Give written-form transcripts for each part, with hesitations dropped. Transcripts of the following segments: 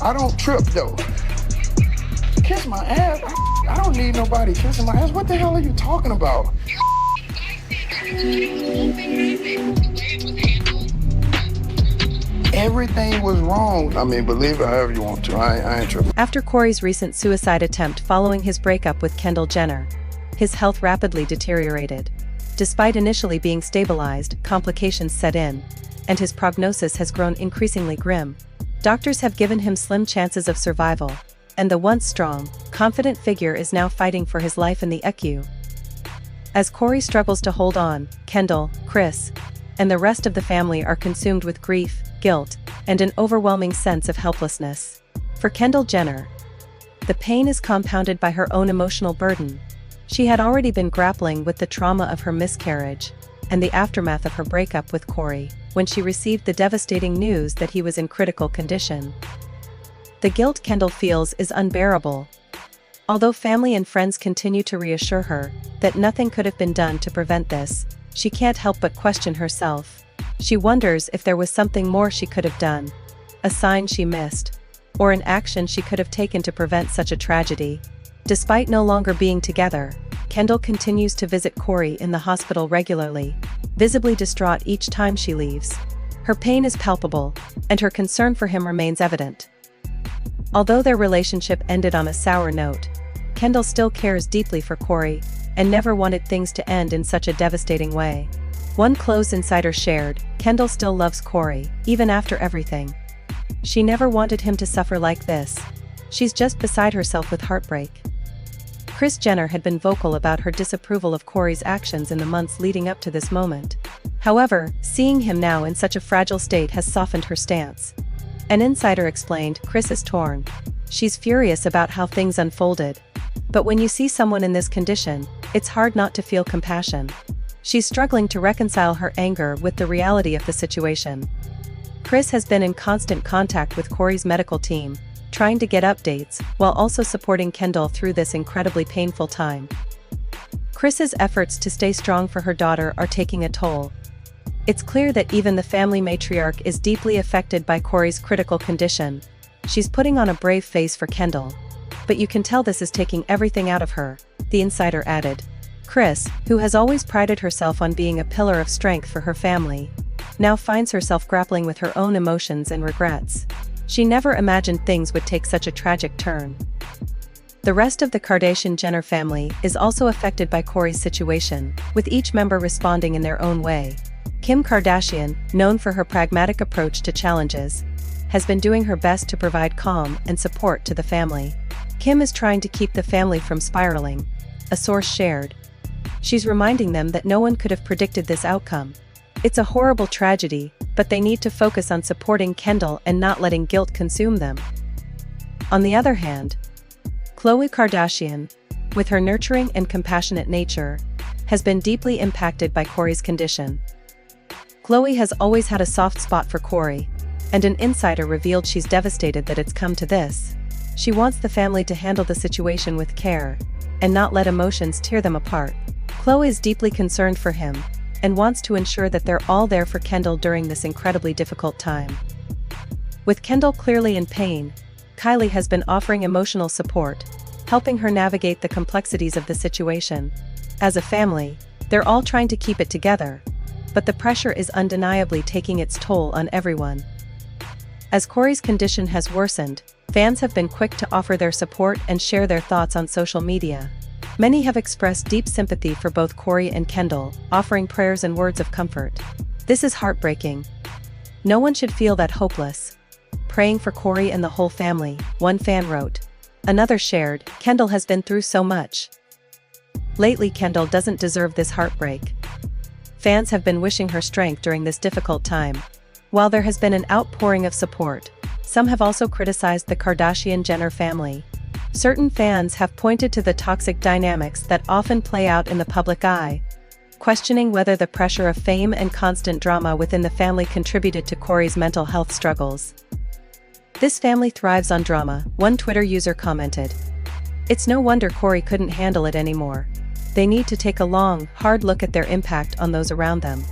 I don't trip though. Kiss my ass? I don't need nobody kissing my ass. What the hell are you talking about? Everything was wrong. I mean, believe it however you want to. I ain't tripping. After Cory's recent suicide attempt following his breakup with Kendall Jenner, his health rapidly deteriorated. Despite initially being stabilized, complications set in, and his prognosis has grown increasingly grim. Doctors have given him slim chances of survival, and the once strong, confident figure is now fighting for his life in the ICU. As Cory struggles to hold on, Kendall, Chris, and the rest of the family are consumed with grief, guilt, and an overwhelming sense of helplessness. For Kendall Jenner, the pain is compounded by her own emotional burden. She had already been grappling with the trauma of her miscarriage and the aftermath of her breakup with Cory when she received the devastating news that he was in critical condition. The guilt Kendall feels is unbearable. Although family and friends continue to reassure her that nothing could have been done to prevent this, she can't help but question herself. She wonders if there was something more she could have done, a sign she missed, or an action she could have taken to prevent such a tragedy. Despite no longer being together, Kendall continues to visit Cory in the hospital regularly, visibly distraught each time she leaves. Her pain is palpable, and her concern for him remains evident. Although their relationship ended on a sour note, Kendall still cares deeply for Cory, and never wanted things to end in such a devastating way. One close insider shared, Kendall still loves Cory, even after everything. She never wanted him to suffer like this. She's just beside herself with heartbreak. Kris Jenner had been vocal about her disapproval of Cory's actions in the months leading up to this moment. However, seeing him now in such a fragile state has softened her stance. An insider explained, Kris is torn. She's furious about how things unfolded. But when you see someone in this condition, it's hard not to feel compassion. She's struggling to reconcile her anger with the reality of the situation. Kris has been in constant contact with Cory's medical team, trying to get updates, while also supporting Kendall through this incredibly painful time. Kris's efforts to stay strong for her daughter are taking a toll. It's clear that even the family matriarch is deeply affected by Cory's critical condition. She's putting on a brave face for Kendall. But you can tell this is taking everything out of her, the insider added. Kris, who has always prided herself on being a pillar of strength for her family, now finds herself grappling with her own emotions and regrets. She never imagined things would take such a tragic turn. The rest of the Kardashian-Jenner family is also affected by Cory's situation, with each member responding in their own way. Kim Kardashian, known for her pragmatic approach to challenges, has been doing her best to provide calm and support to the family. Kim is trying to keep the family from spiraling, a source shared. She's reminding them that no one could have predicted this outcome. It's a horrible tragedy, but they need to focus on supporting Kendall and not letting guilt consume them. On the other hand, Khloe Kardashian, with her nurturing and compassionate nature, has been deeply impacted by Cory's condition. Khloe has always had a soft spot for Cory, and an insider revealed she's devastated that it's come to this. She wants the family to handle the situation with care, and not let emotions tear them apart. Khloe is deeply concerned for him, and wants to ensure that they're all there for Kendall during this incredibly difficult time. With Kendall clearly in pain, Kylie has been offering emotional support, helping her navigate the complexities of the situation. As a family, they're all trying to keep it together, but the pressure is undeniably taking its toll on everyone. As Cory's condition has worsened, fans have been quick to offer their support and share their thoughts on social media. Many have expressed deep sympathy for both Cory and Kendall, offering prayers and words of comfort. This is heartbreaking. No one should feel that hopeless. Praying for Cory and the whole family, one fan wrote. Another shared, Kendall has been through so much. Lately, Kendall doesn't deserve this heartbreak. Fans have been wishing her strength during this difficult time. While there has been an outpouring of support, some have also criticized the Kardashian-Jenner family. Certain fans have pointed to the toxic dynamics that often play out in the public eye, questioning whether the pressure of fame and constant drama within the family contributed to Cory's mental health struggles. This family thrives on drama, one Twitter user commented. It's no wonder Cory couldn't handle it anymore. They need to take a long, hard look at their impact on those around them.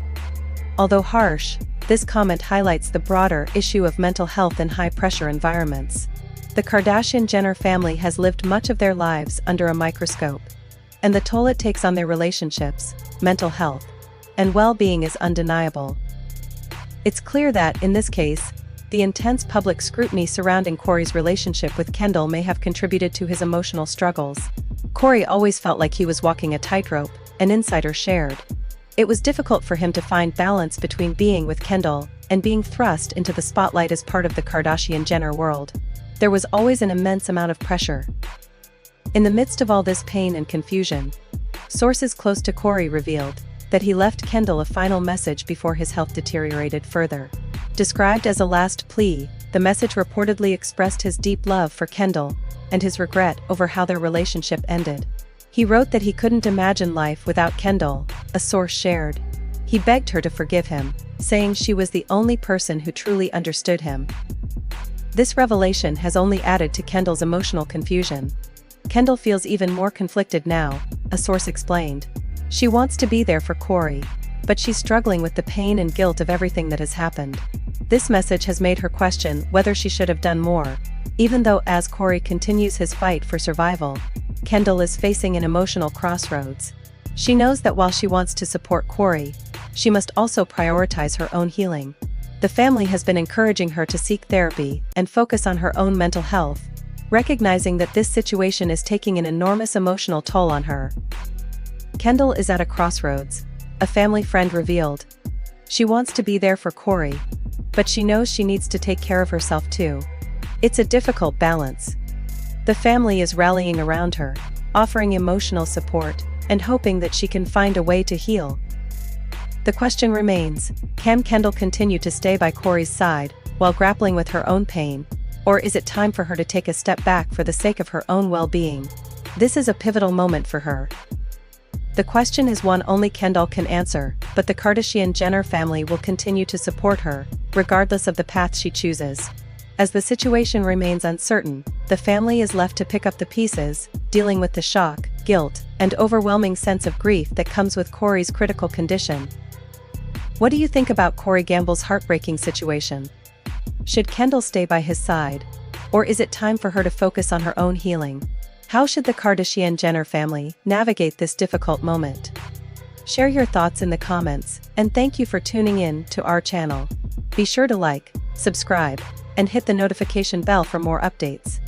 Although harsh, This comment highlights the broader issue of mental health in high-pressure environments. The Kardashian-Jenner family has lived much of their lives under a microscope, and the toll it takes on their relationships, mental health, and well-being is undeniable. It's clear that, in this case, the intense public scrutiny surrounding Cory's relationship with Kendall may have contributed to his emotional struggles. Cory always felt like he was walking a tightrope, an insider shared. It was difficult for him to find balance between being with Kendall and being thrust into the spotlight as part of the Kardashian-Jenner world. There was always an immense amount of pressure. In the midst of all this pain and confusion, sources close to Cory revealed that he left Kendall a final message before his health deteriorated further. Described as a last plea, the message reportedly expressed his deep love for Kendall and his regret over how their relationship ended. He wrote that he couldn't imagine life without Kendall, a source shared. He begged her to forgive him, saying she was the only person who truly understood him. This revelation has only added to Kendall's emotional confusion. Kendall feels even more conflicted now, a source explained. She wants to be there for Cory, but she's struggling with the pain and guilt of everything that has happened. This message has made her question whether she should have done more, even though as Cory continues his fight for survival, Kendall is facing an emotional crossroads. She knows that while she wants to support Cory, she must also prioritize her own healing. The family has been encouraging her to seek therapy and focus on her own mental health, recognizing that this situation is taking an enormous emotional toll on her. Kendall is at a crossroads, a family friend revealed. She wants to be there for Cory, but she knows she needs to take care of herself too. It's a difficult balance. The family is rallying around her, offering emotional support, and hoping that she can find a way to heal. The question remains, can Kendall continue to stay by Cory's side while grappling with her own pain, or is it time for her to take a step back for the sake of her own well-being? This is a pivotal moment for her. The question is one only Kendall can answer, but the Kardashian-Jenner family will continue to support her, regardless of the path she chooses. As the situation remains uncertain, the family is left to pick up the pieces, dealing with the shock, guilt, and overwhelming sense of grief that comes with Cory's critical condition. What do you think about Cory Gamble's heartbreaking situation? Should Kendall stay by his side, or is it time for her to focus on her own healing? How should the Kardashian-Jenner family navigate this difficult moment? Share your thoughts in the comments, and thank you for tuning in to our channel. Be sure to like, subscribe, and hit the notification bell for more updates.